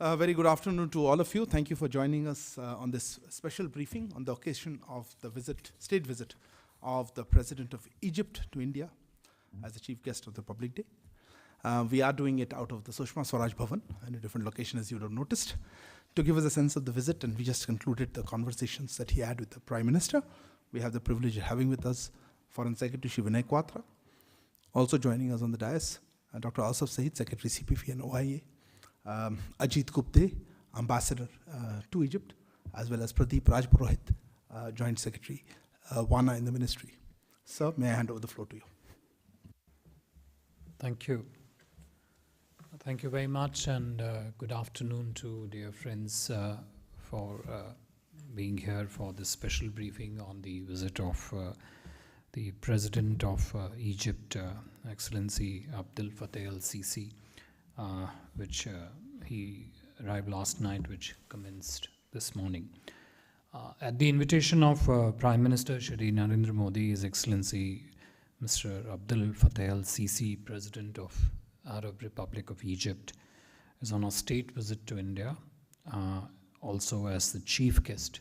Very good afternoon to all of you. Thank you for joining us on this special briefing on the occasion of the state visit of the President of Egypt to India as the chief guest of the Republic Day. We are doing it out of the Sushma Swaraj Bhavan in a different location, as you would have noticed, to give us a sense of the visit. And we just concluded the conversations that he had with the Prime Minister. We have the privilege of having with us Foreign Secretary Shri Vinay Quatra. Also joining us on the dais, Dr. Asaf Saeed, Secretary CPP and OIA. Ajit Gupte, Ambassador to Egypt, as well as Pradeep Rajpurohit, Joint Secretary, WANA in the Ministry. Sir, may I hand over the floor to you? Thank you. Thank you very much, and good afternoon to dear friends for being here for this special briefing on the visit of the President of Egypt, Excellency Abdel Fattah el-Sisi, which he arrived last night, which commenced this morning. At the invitation of Prime Minister Shri Narendra Modi, His Excellency Mr. Abdel Fattah el-Sisi, President of Arab Republic of Egypt, is on a state visit to India, also as the chief guest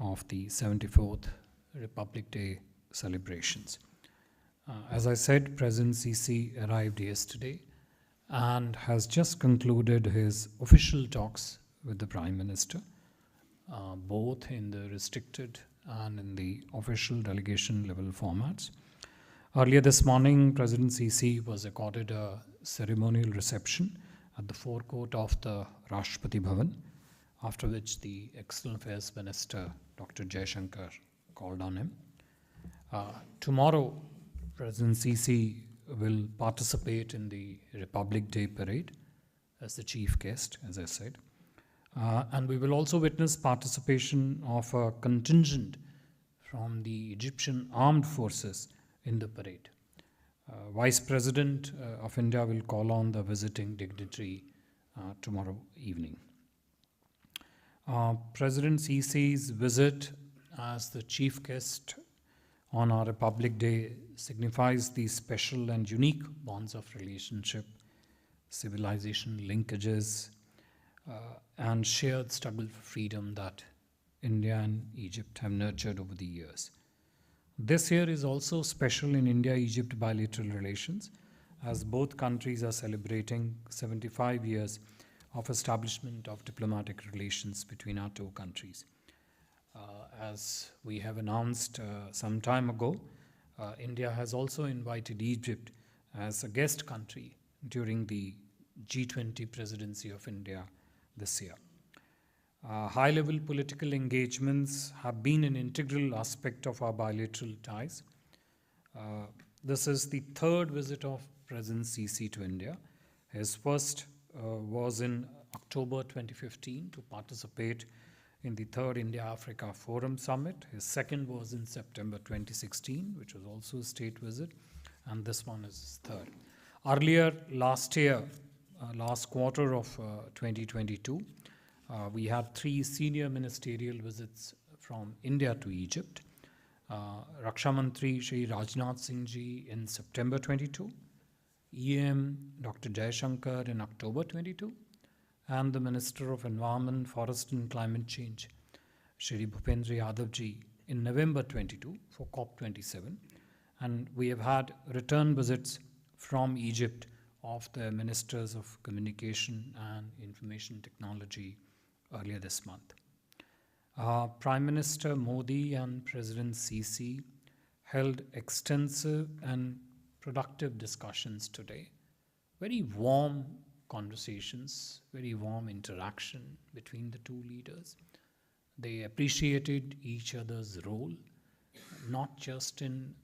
of the 74th Republic Day celebrations. As I said, President Sisi arrived yesterday and has just concluded his official talks with the Prime Minister, both in the restricted and in the official delegation level formats. Earlier this morning, President Sisi was accorded a ceremonial reception at the forecourt of the Rashtrapati Bhavan, after which the External Affairs Minister, Dr. Jaishankar, called on him. Tomorrow, President Sisi will participate in the Republic Day parade as the chief guest, as I said. And we will also witness participation of a contingent from the Egyptian Armed Forces in the parade. Vice President of India will call on the visiting dignitary tomorrow evening. President Sisi's visit as the chief guest on our Republic Day signifies the special and unique bonds of relationship, civilization linkages, and shared struggle for freedom that India and Egypt have nurtured over the years. This year is also special in India-Egypt bilateral relations, as both countries are celebrating 75 years of establishment of diplomatic relations between our two countries. As we have announced some time ago, India has also invited Egypt as a guest country during the G20 presidency of India this year. High-level political engagements have been an integral aspect of our bilateral ties. This is the third visit of President Sisi to India. His first was in October 2015 to participate in the third India-Africa Forum Summit. His second was in September 2016, which was also a state visit, and this one is his third. Earlier last year, last quarter of 2022, we had three senior ministerial visits from India to Egypt. Raksha Mantri Shri Rajnath Singh Ji in September 22, EM Dr. Jaishankar in October 22, and the Minister of Environment, Forest and Climate Change, Shri Bhupendra Yadav Ji, in November 22 for COP27. And we have had return visits from Egypt of the Ministers of Communication and Information Technology earlier this month. Prime Minister Modi and President Sisi held extensive and productive discussions today. Very warm conversations, very warm interaction between the two leaders. They appreciated each other's role, not just in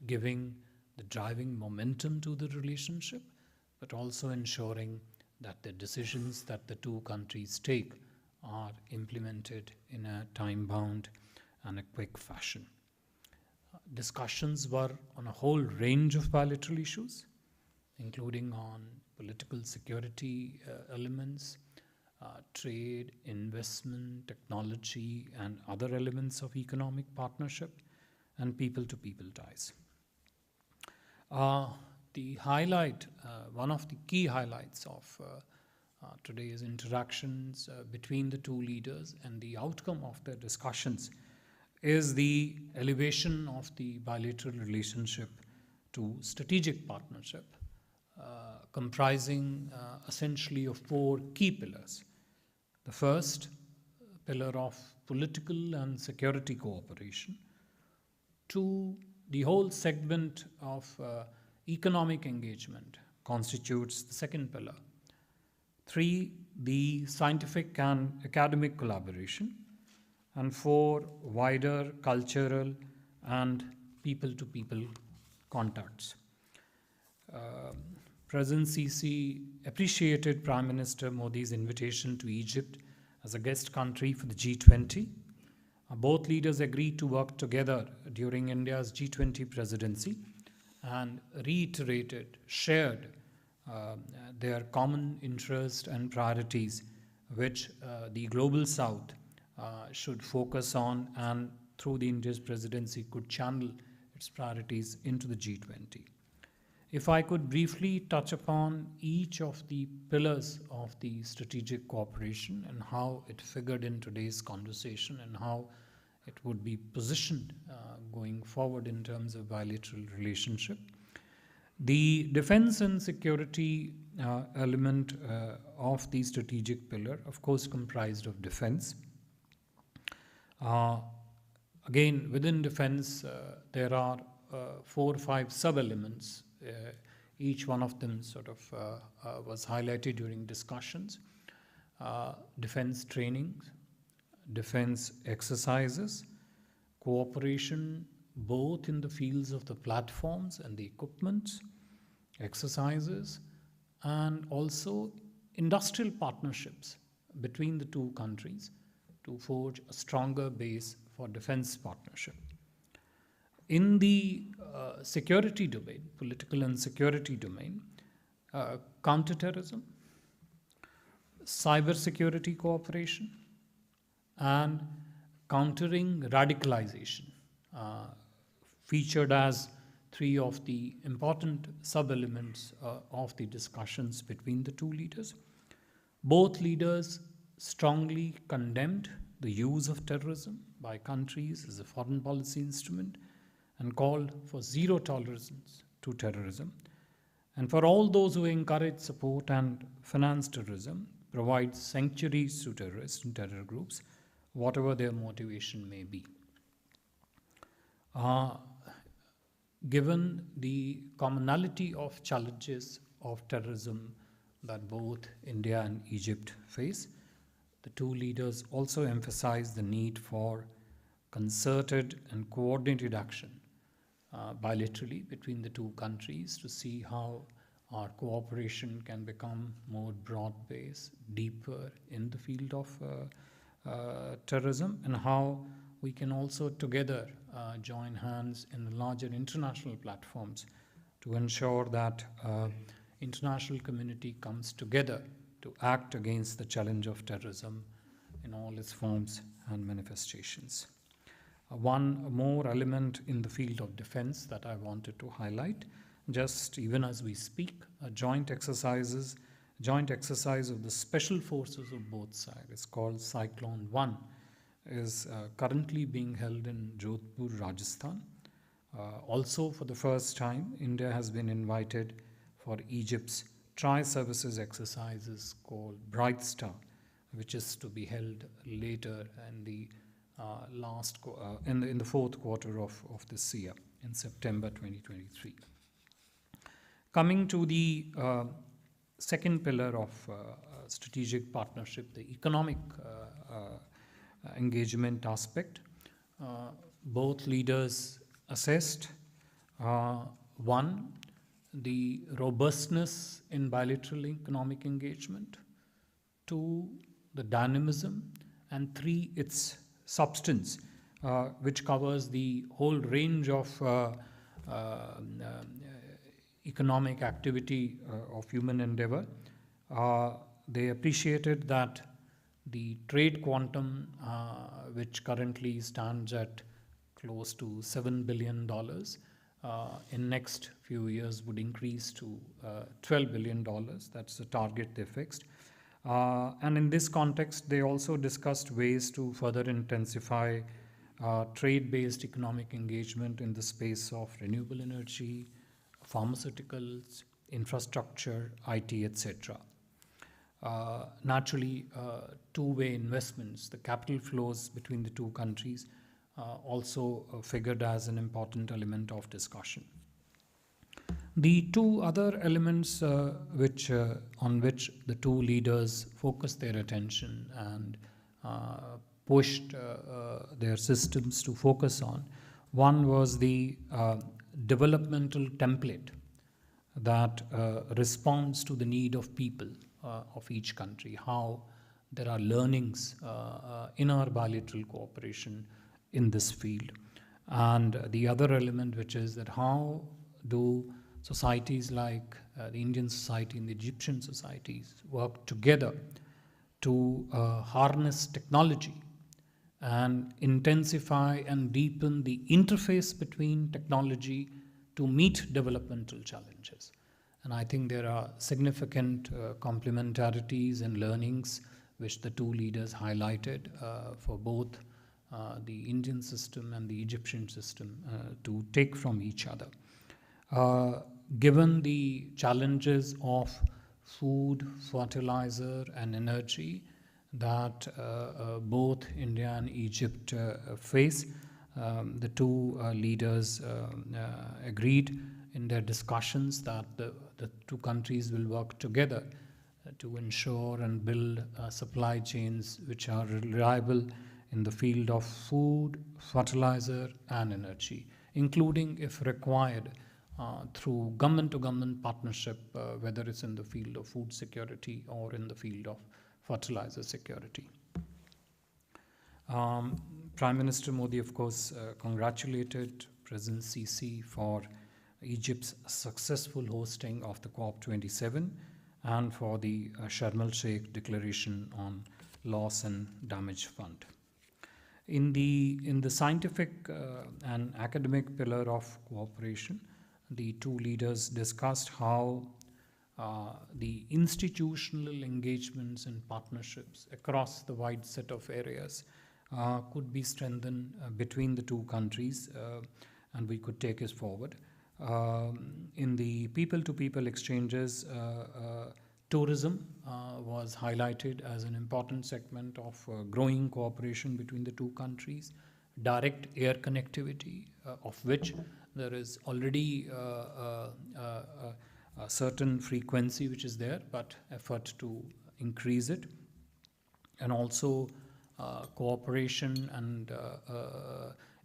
giving the driving momentum to the relationship, but also ensuring that the decisions that the two countries take are implemented in a time-bound and a quick fashion. Discussions were on a whole range of bilateral issues, including on political security elements, trade, investment, technology, and other elements of economic partnership, and people-to-people ties. The highlight, one of the key highlights of today's interactions between the two leaders, and the outcome of their discussions is the elevation of the bilateral relationship to strategic partnership, comprising essentially of four key pillars. The first pillar of political and security cooperation. Two, the whole segment of economic engagement constitutes the second pillar. Three, the scientific and academic collaboration. And four, wider cultural and people-to-people contacts. President Sisi appreciated Prime Minister Modi's invitation to Egypt as a guest country for the G20. Both leaders agreed to work together during India's G20 presidency and shared their common interest and priorities, which the Global South should focus on, and through the India's presidency could channel its priorities into the G20. If I could briefly touch upon each of the pillars of the strategic cooperation and how it figured in today's conversation and how it would be positioned going forward in terms of bilateral relationship. The defense and security element of the strategic pillar, of course, comprised of defense. Again, within defense, there are 4 or 5 sub-elements. Each one of them sort of was highlighted during discussions. Defense training, defense exercises, cooperation both in the fields of the platforms and the equipment, exercises, and also industrial partnerships between the two countries to forge a stronger base for defense partnership. In the security domain, political and security domain, counterterrorism, cybersecurity cooperation, and countering radicalization featured as 3 of the important sub-elements of the discussions between the two leaders. Both leaders strongly condemned the use of terrorism by countries as a foreign policy instrument and called for zero tolerance to terrorism. And for all those who encourage, support, and finance terrorism, provide sanctuaries to terrorists and terror groups, whatever their motivation may be. Given the commonality of challenges of terrorism that both India and Egypt face, the two leaders also emphasized the need for concerted and coordinated action bilaterally between the two countries to see how our cooperation can become more broad-based, deeper in the field of terrorism, and how we can also together join hands in the larger international platforms to ensure that international community comes together to act against the challenge of terrorism in all its forms and manifestations. One more element in the field of defense that I wanted to highlight, just even as we speak, a joint exercise of the special forces of both sides. It's called Cyclone 1, is currently being held in Jodhpur, Rajasthan. Also, for the first time, India has been invited for Egypt's tri-services exercises called Bright Star, which is to be held later in the in the fourth quarter of this year, in September 2023. Coming to the second pillar of strategic partnership, the economic engagement aspect, both leaders assessed one, the robustness in bilateral economic engagement, 2, the dynamism, and 3, its substance, which covers the whole range of economic activity of human endeavor. They appreciated that the trade quantum, which currently stands at close to $7 billion, in next few years would increase to $12 billion. That's the target they fixed. And in this context, they also discussed ways to further intensify trade-based economic engagement in the space of renewable energy, pharmaceuticals, infrastructure, IT, etc. Naturally, two-way investments, the capital flows between the two countries, also figured as an important element of discussion. The two other elements on which the two leaders focused their attention and pushed their systems to focus on, one was the developmental template that responds to the need of people of each country, how there are learnings in our bilateral cooperation in this field. And the other element, which is that how do societies like the Indian society and the Egyptian societies work together to harness technology and intensify and deepen the interface between technology to meet developmental challenges. And I think there are significant complementarities and learnings which the two leaders highlighted for both the Indian system and the Egyptian system to take from each other. Given the challenges of food, fertilizer, and energy that both India and Egypt face, the two leaders agreed in their discussions that the two countries will work together to ensure and build supply chains which are reliable in the field of food, fertilizer, and energy, including, if required, through government-to-government partnership, whether it's in the field of food security or in the field of fertilizer security. Prime Minister Modi, of course, congratulated President Sisi for Egypt's successful hosting of the COP27 and for the Sharm el-Sheikh Declaration on Loss and Damage Fund. In the scientific and academic pillar of cooperation, the two leaders discussed how the institutional engagements and partnerships across the wide set of areas could be strengthened between the two countries, and we could take it forward. In the people-to-people exchanges, tourism was highlighted as an important segment of growing cooperation between the two countries. Direct air connectivity, of which there is already a certain frequency which is there, but effort to increase it. And also cooperation and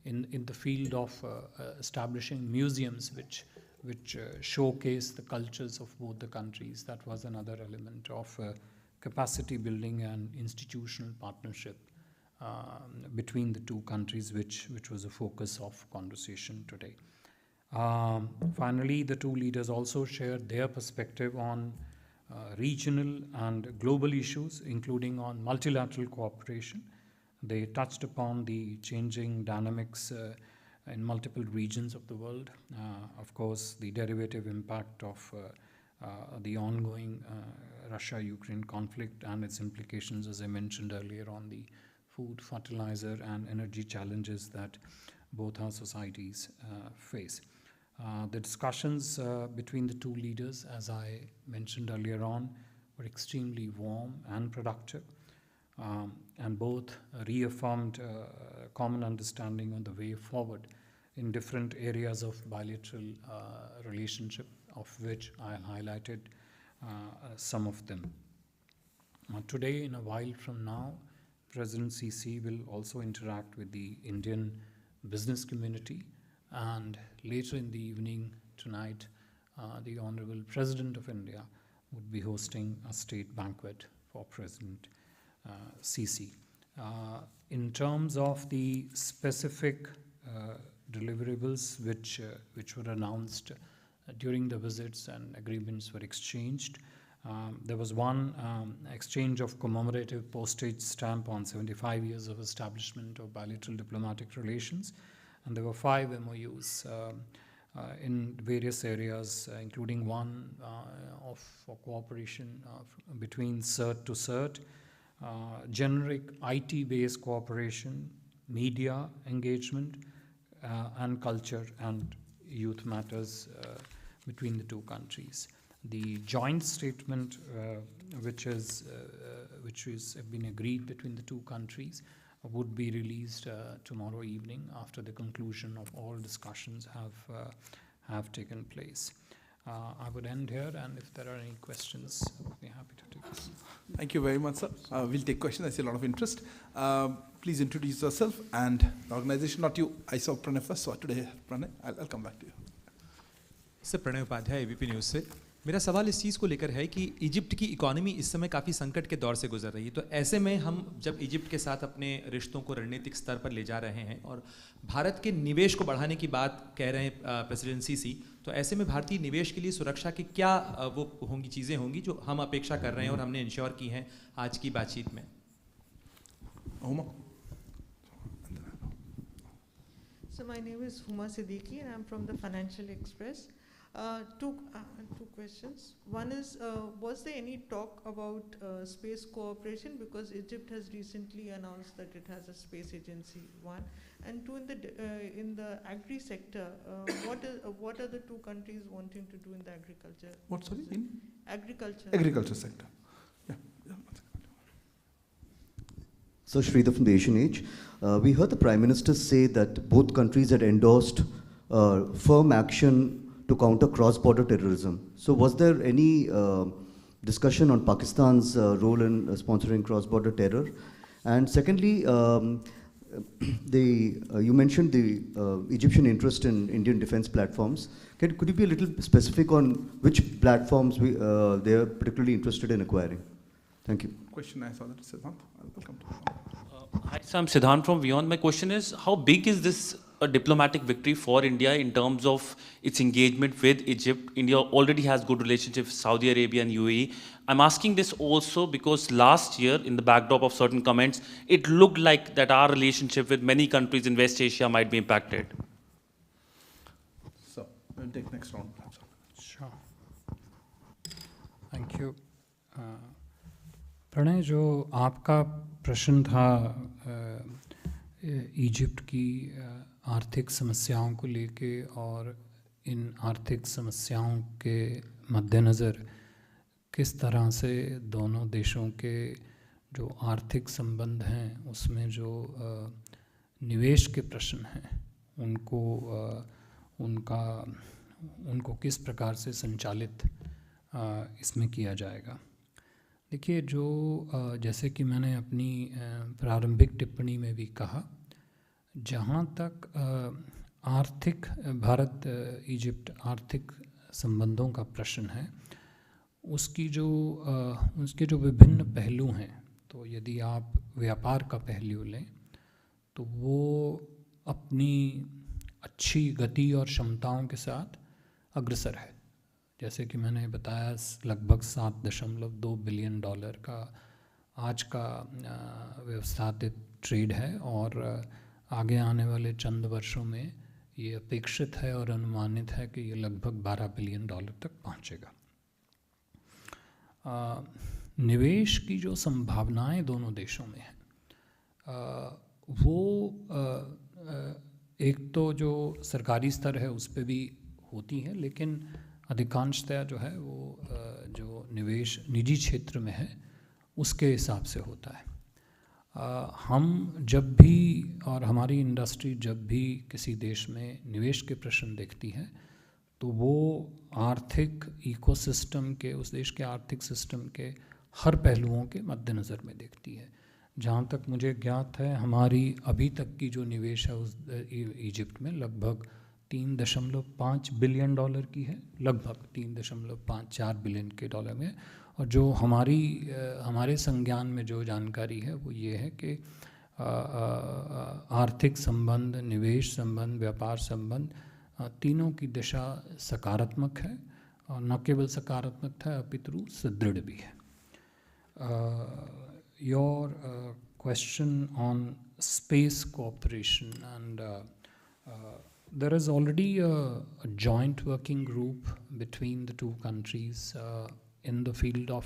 in the field of establishing museums which showcase the cultures of both the countries. That was another element of capacity building and institutional partnership between the two countries, which was a focus of conversation today. Finally, the two leaders also shared their perspective on regional and global issues, including on multilateral cooperation. They touched upon the changing dynamics in multiple regions of the world. Of course, the derivative impact of the ongoing Russia-Ukraine conflict and its implications, as I mentioned earlier, on the food, fertilizer, and energy challenges that both our societies face. The discussions between the two leaders, as I mentioned earlier on, were extremely warm and productive, and both reaffirmed common understanding on the way forward in different areas of bilateral relationship, of which I highlighted some of them. Today, in a while from now, President Sisi will also interact with the Indian business community, and later in the evening tonight, the Honorable President of India would be hosting a state banquet for President Sisi. In terms of the specific deliverables which were announced during the visits and agreements were exchanged, there was one exchange of commemorative postage stamp on 75 years of establishment of bilateral diplomatic relations, and there were 5 MOUs in various areas, including one for cooperation between CERT to CERT, generic IT-based cooperation, media engagement, and culture and youth matters between the two countries. The joint statement, which is been agreed between the two countries, would be released tomorrow evening after the conclusion of all discussions have taken place. I would end here, and if there are any questions, I would be happy to take them. Thank you very much, sir. We'll take questions. I see a lot of interest. Please introduce yourself and the organization. Not you. I saw Pranay first, so today, Pranay, I'll come back to you. Sir Pranay Upadhyay ABP news से। मेरा सवाल इस चीज़ को लेकर है कि Egypt की economy इस समय काफ़ी संकट के दौर से गुजर रही है, तो ऐसे में हम जब इजिप्ट के साथ अपने रिश्तों को रणनीतिक स्तर पर ले जा रहे हैं और भारत के निवेश को बढ़ाने की बात कह रहे हैं प्रेसिडेंसी सी, तो ऐसे में भारतीय निवेश के लिए सुरक्षा की क्या वो होंगी चीज़ें होंगी जो हम अपेक्षा कर रहे हैं और हमने इंश्योर की हैं आज की बातचीत में? So my name is Huma Siddiqui and I'm from the Financial Express. Two questions. One is, was there any talk about space cooperation, because Egypt has recently announced that it has a space agency? One, and two, in the agri sector, what are the two countries wanting to do in the agriculture? What, sorry? In agriculture. Agriculture sector. Yeah. So Sridhar from the Asian Age. We heard the Prime Minister say that both countries had endorsed firm action to counter cross-border terrorism. So was there any discussion on Pakistan's role in sponsoring cross-border terror? And secondly, you mentioned the Egyptian interest in Indian defense platforms. Could you be a little specific on which platforms they are particularly interested in acquiring? Thank you. Question I saw that Siddhant. Welcome to Hi, so I'm Siddhant from Beyond. My question is, how big is this a diplomatic victory for India in terms of its engagement with Egypt? India already has good relationships with Saudi Arabia and UAE. I'm asking this also because last year, in the backdrop of certain comments, it looked like that our relationship with many countries in West Asia might be impacted. So we'll take next round. Sure. Thank you. Pranay, जो आपका प्रश्न था Egypt की आर्थिक समस्याओं को लेके और इन आर्थिक समस्याओं के मद्देनज़र किस तरह से दोनों देशों के जो आर्थिक संबंध हैं उसमें जो निवेश के प्रश्न हैं उनको किस प्रकार से संचालित इसमें किया जाएगा। देखिए, जो जैसे कि मैंने अपनी प्रारंभिक टिप्पणी में भी कहा, जहाँ तक आर्थिक भारत इजिप्ट आर्थिक संबंधों का प्रश्न है, उसके जो विभिन्न पहलू हैं, तो यदि आप व्यापार का पहलू लें तो वो अपनी अच्छी गति और क्षमताओं के साथ अग्रसर है। जैसे कि मैंने बताया, लगभग $7.2 बिलियन का आज का व्यवस्थापित ट्रेड है और आगे आने वाले चंद वर्षों में ये अपेक्षित है और अनुमानित है कि ये लगभग $12 बिलियन तक पहुंचेगा। निवेश की जो संभावनाएं दोनों देशों में हैं, वो एक तो जो सरकारी स्तर है उस पर भी होती है, लेकिन अधिकांशतः जो है वो जो निवेश निजी क्षेत्र में है उसके हिसाब से होता है। हम जब भी और हमारी इंडस्ट्री जब भी किसी देश में निवेश के प्रश्न देखती है तो वो आर्थिक इकोसिस्टम के, उस देश के आर्थिक सिस्टम के हर पहलुओं के मद्देनज़र में देखती है। जहाँ तक मुझे ज्ञात है, हमारी अभी तक की जो निवेश है उस इजिप्ट में लगभग $3.5 बिलियन की है, लगभग 3.54 बिलियन के डॉलर में। और जो हमारे संज्ञान में जो जानकारी है वो ये है कि आर्थिक संबंध, निवेश संबंध, व्यापार संबंध तीनों की दिशा सकारात्मक है और न केवल सकारात्मक है अपितु सुदृढ़ भी है। Your question on space cooperation and There is already a joint working group between the two countries in the field of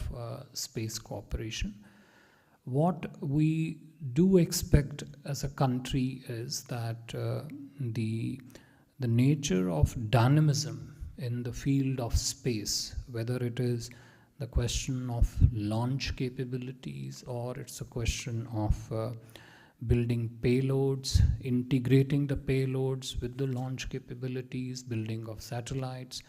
space cooperation. What we do expect as a country is that the nature of dynamism in the field of space, whether it is the question of launch capabilities or it's a question of building payloads, integrating the payloads with the launch capabilities, building of satellites.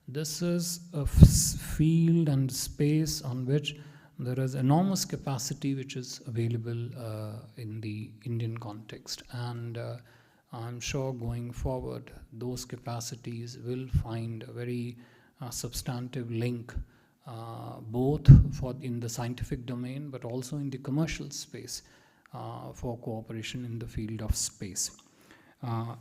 This is a field and space on which there is enormous capacity which is available in the Indian context. And I'm sure going forward, those capacities will find a very substantive link both in the scientific domain but also in the commercial space for cooperation in the field of space.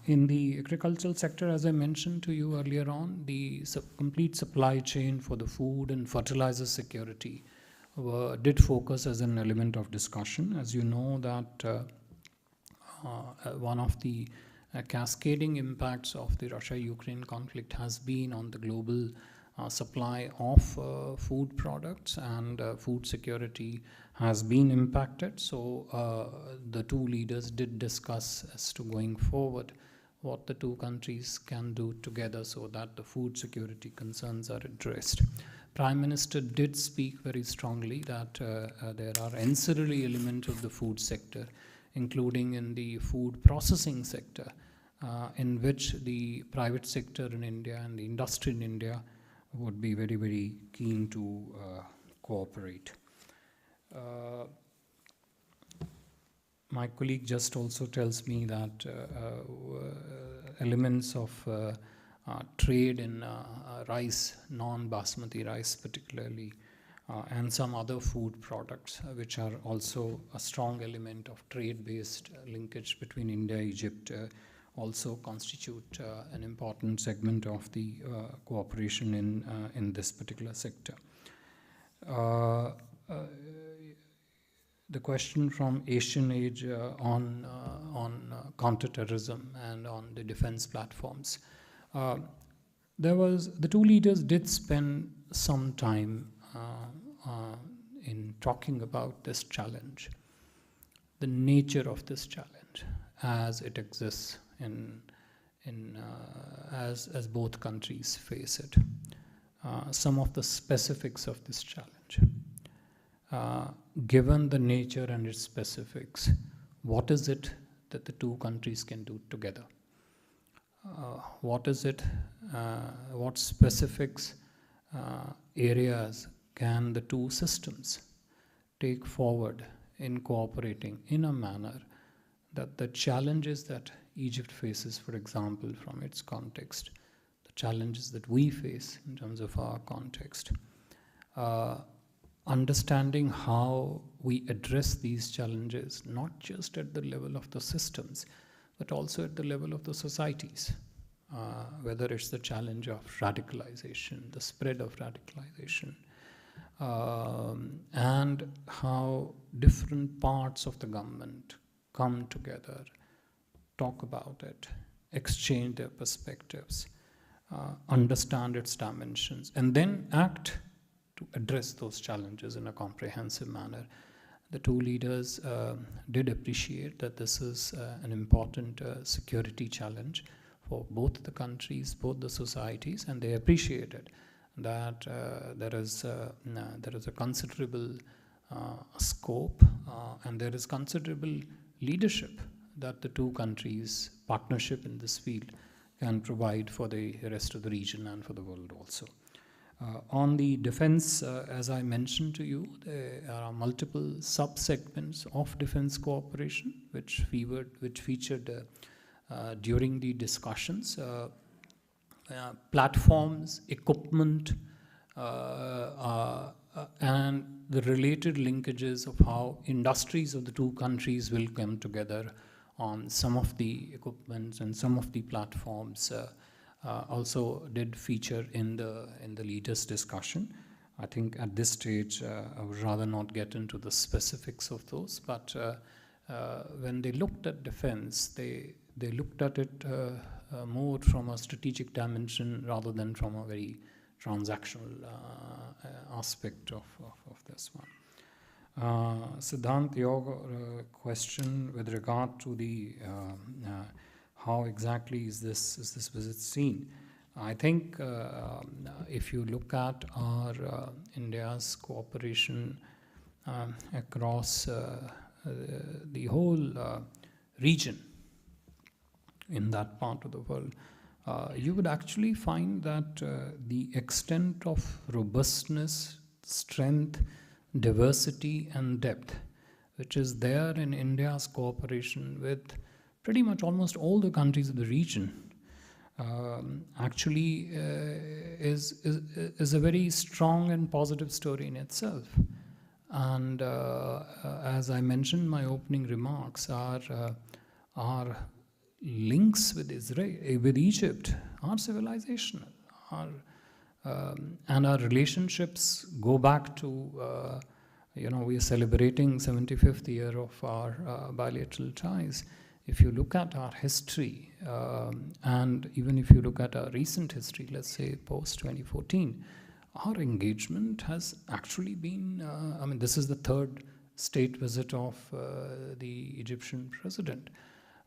In the agricultural sector, as I mentioned to you earlier on, the complete supply chain for the food and fertilizer security did focus as an element of discussion. As you know that one of the cascading impacts of the Russia-Ukraine conflict has been on the global supply of food products, and food security has been impacted. So the two leaders did discuss as to going forward what the two countries can do together so that the food security concerns are addressed. Prime Minister did speak very strongly that there are ancillary elements of the food sector, including in the food processing sector, in which the private sector in India and the industry in India would be very, very keen to cooperate. My colleague just also tells me that elements of trade in rice, non-basmati rice particularly, and some other food products, which are also a strong element of trade-based linkage between India and Egypt, also constitute an important segment of the cooperation in this particular sector. The question from Asian Age on counterterrorism and on the defense platforms. The two leaders did spend some time in talking about this challenge, the nature of this challenge as it exists as both countries face it. Some of the specifics of this challenge. Given the nature and its specifics, what is it that the two countries can do together? What is it, what specifics, areas can the two systems take forward in cooperating in a manner that the challenges that Egypt faces, for example, from its context, the challenges that we face in terms of our context, understanding how we address these challenges, not just at the level of the systems, but also at the level of the societies, whether it's the challenge of radicalization, the spread of radicalization, and how different parts of the government come together, talk about it, exchange their perspectives, understand its dimensions, and then act to address those challenges in a comprehensive manner. The two leaders did appreciate that this is an important security challenge for both the countries, both the societies, and they appreciated that there is a considerable scope and there is considerable leadership that the two countries' partnership in this field can provide for the rest of the region and for the world also. On the defense, as I mentioned to you, there are multiple sub-segments of defense cooperation which featured during the discussions. Platforms, equipment, and the related linkages of how industries of the two countries will come together on some of the equipments and some of the platforms also did feature in the leaders' discussion. I think at this stage I would rather not get into the specifics of those, but when they looked at defense, they looked at it more from a strategic dimension rather than from a very transactional aspect of this one. Siddhant, your question with regard to the how exactly is this visit seen? I think if you look at our India's cooperation across the whole region in that part of the world, you would actually find that the extent of robustness, strength, diversity and depth which is there in India's cooperation with pretty much almost all the countries of the region actually is a very strong and positive story in itself. And as I mentioned in my opening remarks, our links with Israel, with Egypt, are civilizational. And our relationships go back to, we are celebrating 75th year of our bilateral ties. If you look at our history, and even if you look at our recent history, let's say post-2014, our engagement has actually been, this is the third state visit of the Egyptian president.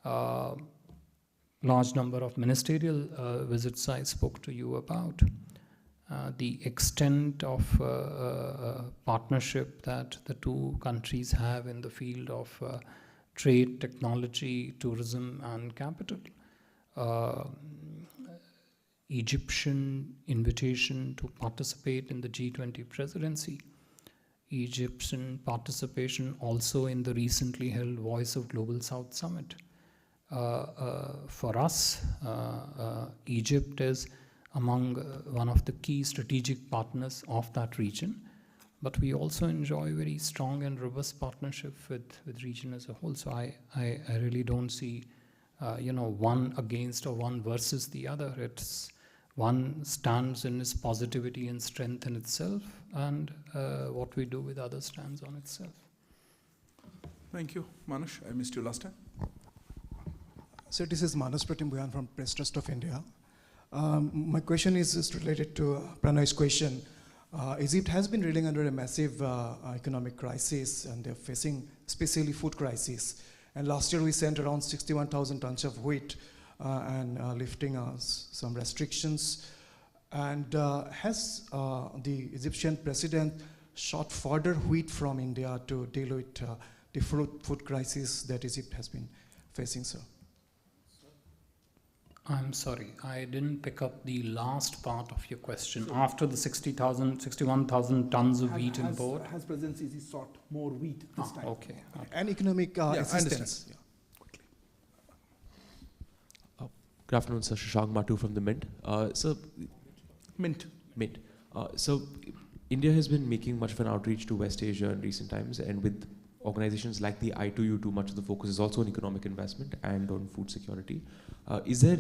Large number of ministerial visits I spoke to you about. The extent of partnership that the two countries have in the field of trade, technology, tourism and capital. Egyptian invitation to participate in the G20 presidency. Egyptian participation also in the recently held Voice of Global South Summit. For us, Egypt is among one of the key strategic partners of that region, but we also enjoy very strong and robust partnership with region as a whole. So I really don't see one against or one versus the other. It's one stands in its positivity and strength in itself, and what we do with others stands on itself. Thank you. Manush, I missed you last time. So this is Manas Pratimbuyan from Press Trust of India. My question is just related to Pranay's question. Egypt has been reeling under a massive economic crisis, and they're facing especially food crisis. And last year we sent around 61,000 tons of wheat and lifting some restrictions. And has the Egyptian president sought further wheat from India to deal with the food crisis that Egypt has been facing, sir? I'm sorry, I didn't pick up the last part of your question. After the 61,000 tons of wheat import? Has President Sisi sought more wheat this time? Okay. And economic assistance. Good afternoon, sir. Shashank Matu from the Mint. Mint. So India has been making much of an outreach to West Asia in recent times, and with organizations like the I2U2, much of the focus is also on economic investment and on food security. Is there,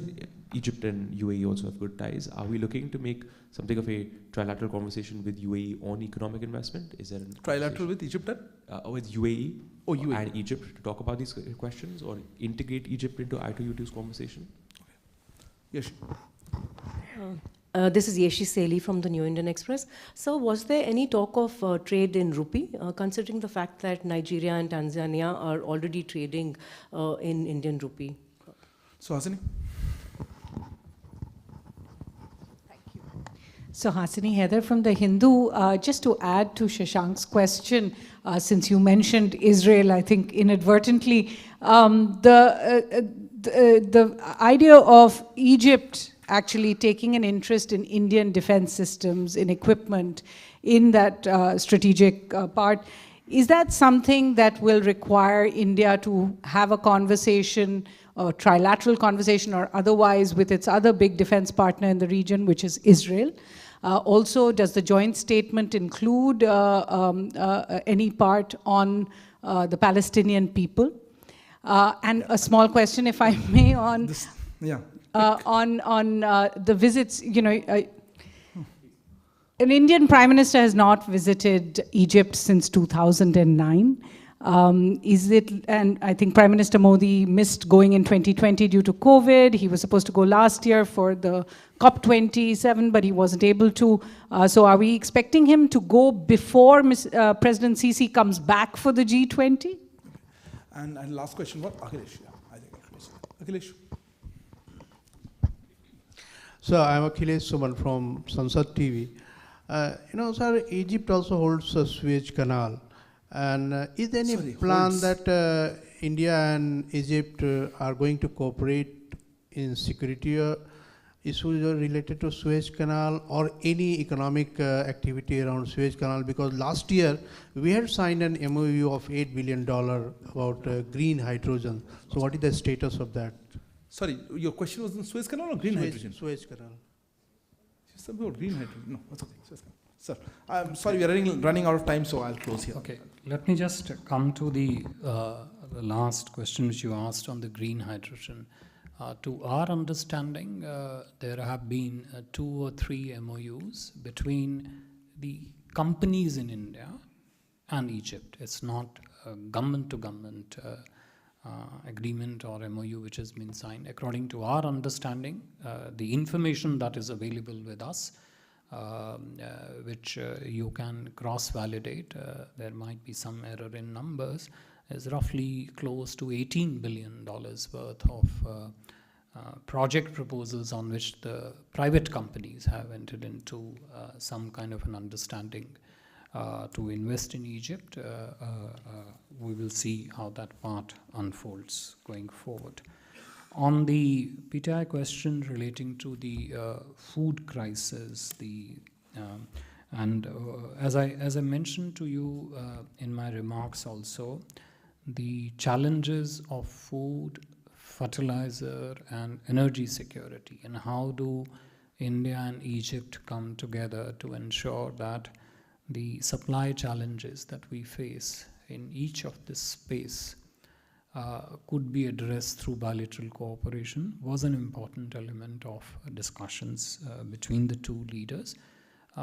Egypt and UAE also have good ties? Are we looking to make something of a trilateral conversation with UAE on economic investment? Is there a trilateral with Egypt and? With UAE, UAE and Egypt to talk about these questions, or integrate Egypt into I2U2's conversation? Yes. This is Yeshi Seli from the New Indian Express. So was there any talk of trade in rupee, considering the fact that Nigeria and Tanzania are already trading in Indian rupee? So Hasini? Thank you. So Hasini Heather from The Hindu. Just to add to Shashank's question, since you mentioned Israel, I think inadvertently, the idea of Egypt actually taking an interest in Indian defense systems, in equipment, in that strategic part, is that something that will require India to have a conversation, a trilateral conversation or otherwise, with its other big defense partner in the region, which is Israel? Also, does the joint statement include any part on the Palestinian people? And a small question, if I may, on the visits. An Indian Prime Minister has not visited Egypt since 2009. Is it, and I think Prime Minister Modi missed going in 2020 due to COVID. He was supposed to go last year for the COP27, but he wasn't able to. So are we expecting him to go before President Sisi comes back for the G20? And last question, what? Akhilesh, yeah, I think Akhilesh. So I'm Akhilesh Suman from Sansad TV. Sir, Egypt also holds a Suez Canal. And is there any plan that India and Egypt are going to cooperate in security issues related to Suez Canal or any economic activity around Suez Canal? Because last year we had signed an MOU of $8 billion about green hydrogen. So what is the status of that? Sorry, your question was on Suez Canal or green hydrogen? Suez Canal. Just about green hydrogen. No, that's okay. Suez Canal. Sir, I'm sorry, we are running out of time, so I'll close here. Okay, let me just come to the last question which you asked on the green hydrogen. To our understanding, there have been 2 or 3 MOUs between the companies in India and Egypt. It's not a government-to-government agreement or MOU which has been signed. According to our understanding, the information that is available with us, which you can cross-validate, there might be some error in numbers, is roughly close to $18 billion worth of project proposals on which the private companies have entered into some kind of an understanding to invest in Egypt. We will see how that part unfolds going forward. On the PTI question relating to the food crisis, as I mentioned to you in my remarks also, the challenges of food, fertilizer, and energy security, and how do India and Egypt come together to ensure that the supply challenges that we face in each of this space could be addressed through bilateral cooperation was an important element of discussions between the two leaders.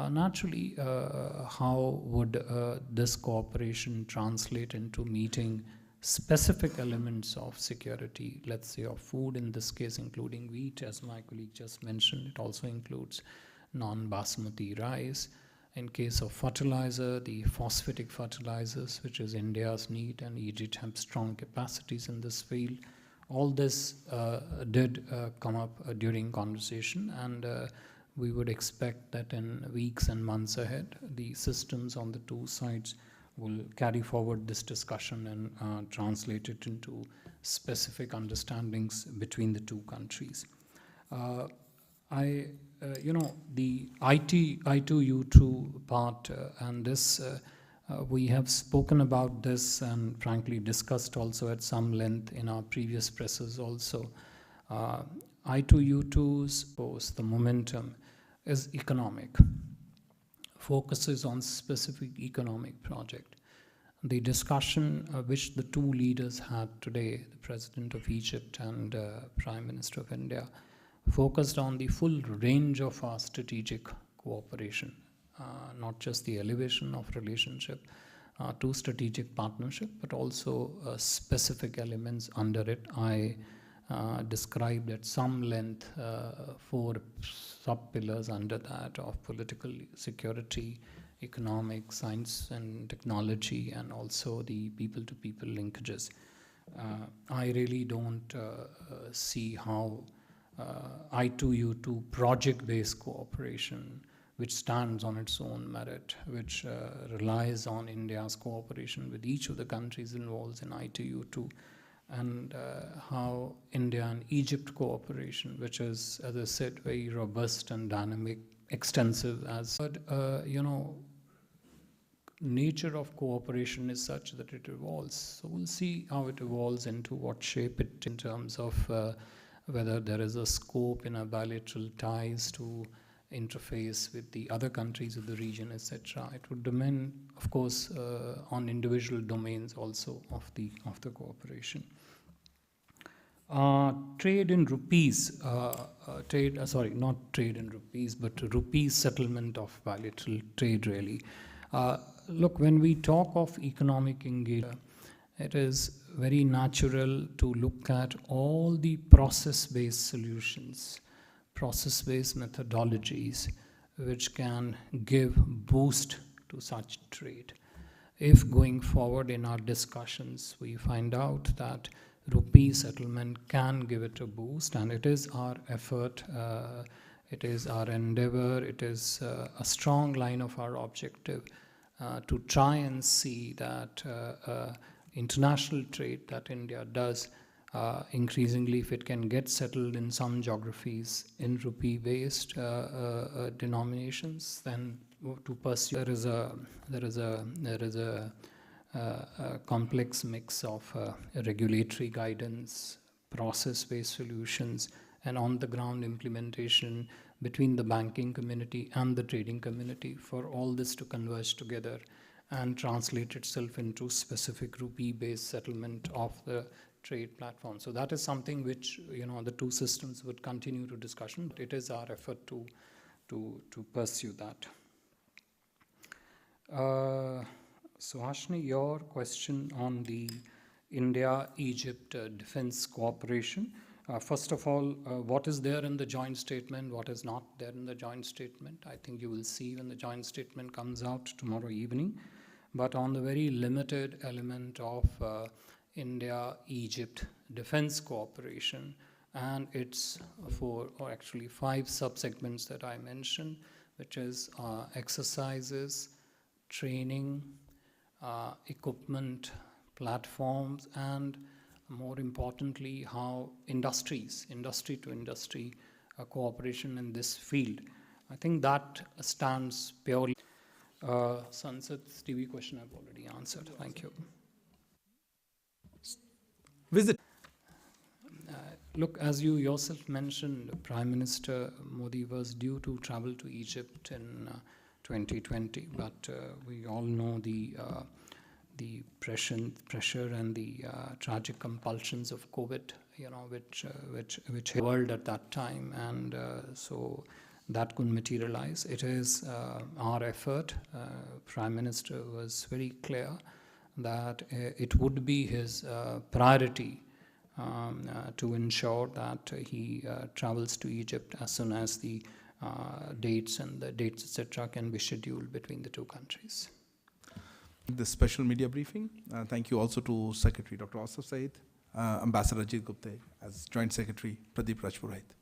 Naturally, how would this cooperation translate into meeting specific elements of security, let's say of food in this case, including wheat, as my colleague just mentioned. It also includes non-basmati rice. In case of fertilizer, the phosphatic fertilizers, which is India's need, and Egypt have strong capacities in this field. All this did come up during conversation, and we would expect that in weeks and months ahead, the systems on the two sides will carry forward this discussion and translate it into specific understandings between the two countries. The I2U2 part and this, we have spoken about this and frankly discussed also at some length in our previous presses also. I2U2's post, the momentum is economic, focuses on specific economic project. The discussion which the two leaders had today, the President of Egypt and Prime Minister of India, focused on the full range of our strategic cooperation, not just the elevation of relationship to strategic partnership, but also specific elements under it. I described at some length 4 sub-pillars under that of political security, economic, science and technology, and also the people-to-people linkages. I really don't see how I2U2 project-based cooperation, which stands on its own merit, which relies on India's cooperation with each of the countries involved in I2U2, and how India and Egypt cooperation, which is, as I said, very robust and dynamic, extensive as, nature of cooperation is such that it evolves. So we'll see how it evolves, into what shape it, in terms of whether there is a scope in our bilateral ties to interface with the other countries of the region, etc. It would depend, of course, on individual domains also of the cooperation. Trade in rupees, not trade in rupees, but rupees settlement of bilateral trade really. Look, when we talk of economic engagement, it is very natural to look at all the process-based solutions, process-based methodologies, which can give boost to such trade. If going forward in our discussions, we find out that rupee settlement can give it a boost, and it is our effort, it is our endeavor, it is a strong line of our objective to try and see that international trade that India does, increasingly, if it can get settled in some geographies in rupee-based denominations, then to pursue. There is a complex mix of regulatory guidance, process-based solutions, and on-the-ground implementation between the banking community and the trading community for all this to converge together and translate itself into specific rupee-based settlement of the trade platform. So that is something which, the two systems would continue to discussion. It is our effort to pursue that. Suhashini, your question on the India-Egypt defense cooperation. First of all, what is there in the joint statement, what is not there in the joint statement? I think you will see when the joint statement comes out tomorrow evening. But on the very limited element of India-Egypt defense cooperation and its 4 or actually 5 subsegments that I mentioned, which is exercises, training, equipment, platforms, and more importantly, how industry to industry cooperation in this field. I think that stands purely. Sansat's TV question I've already answered. Thank you. Visit. Look, as you yourself mentioned, Prime Minister Modi was due to travel to Egypt in 2020, but we all know the pressure and the tragic compulsions of COVID, which hit the world at that time, and so that couldn't materialize. It is our effort. Prime Minister was very clear that it would be his priority to ensure that he travels to Egypt as soon as the dates etc. can be scheduled between the two countries. This special media briefing. Thank you also to Secretary Dr. Asif Said, Ambassador Ajit Gupte, as Joint Secretary Pradeep Rajpurohit.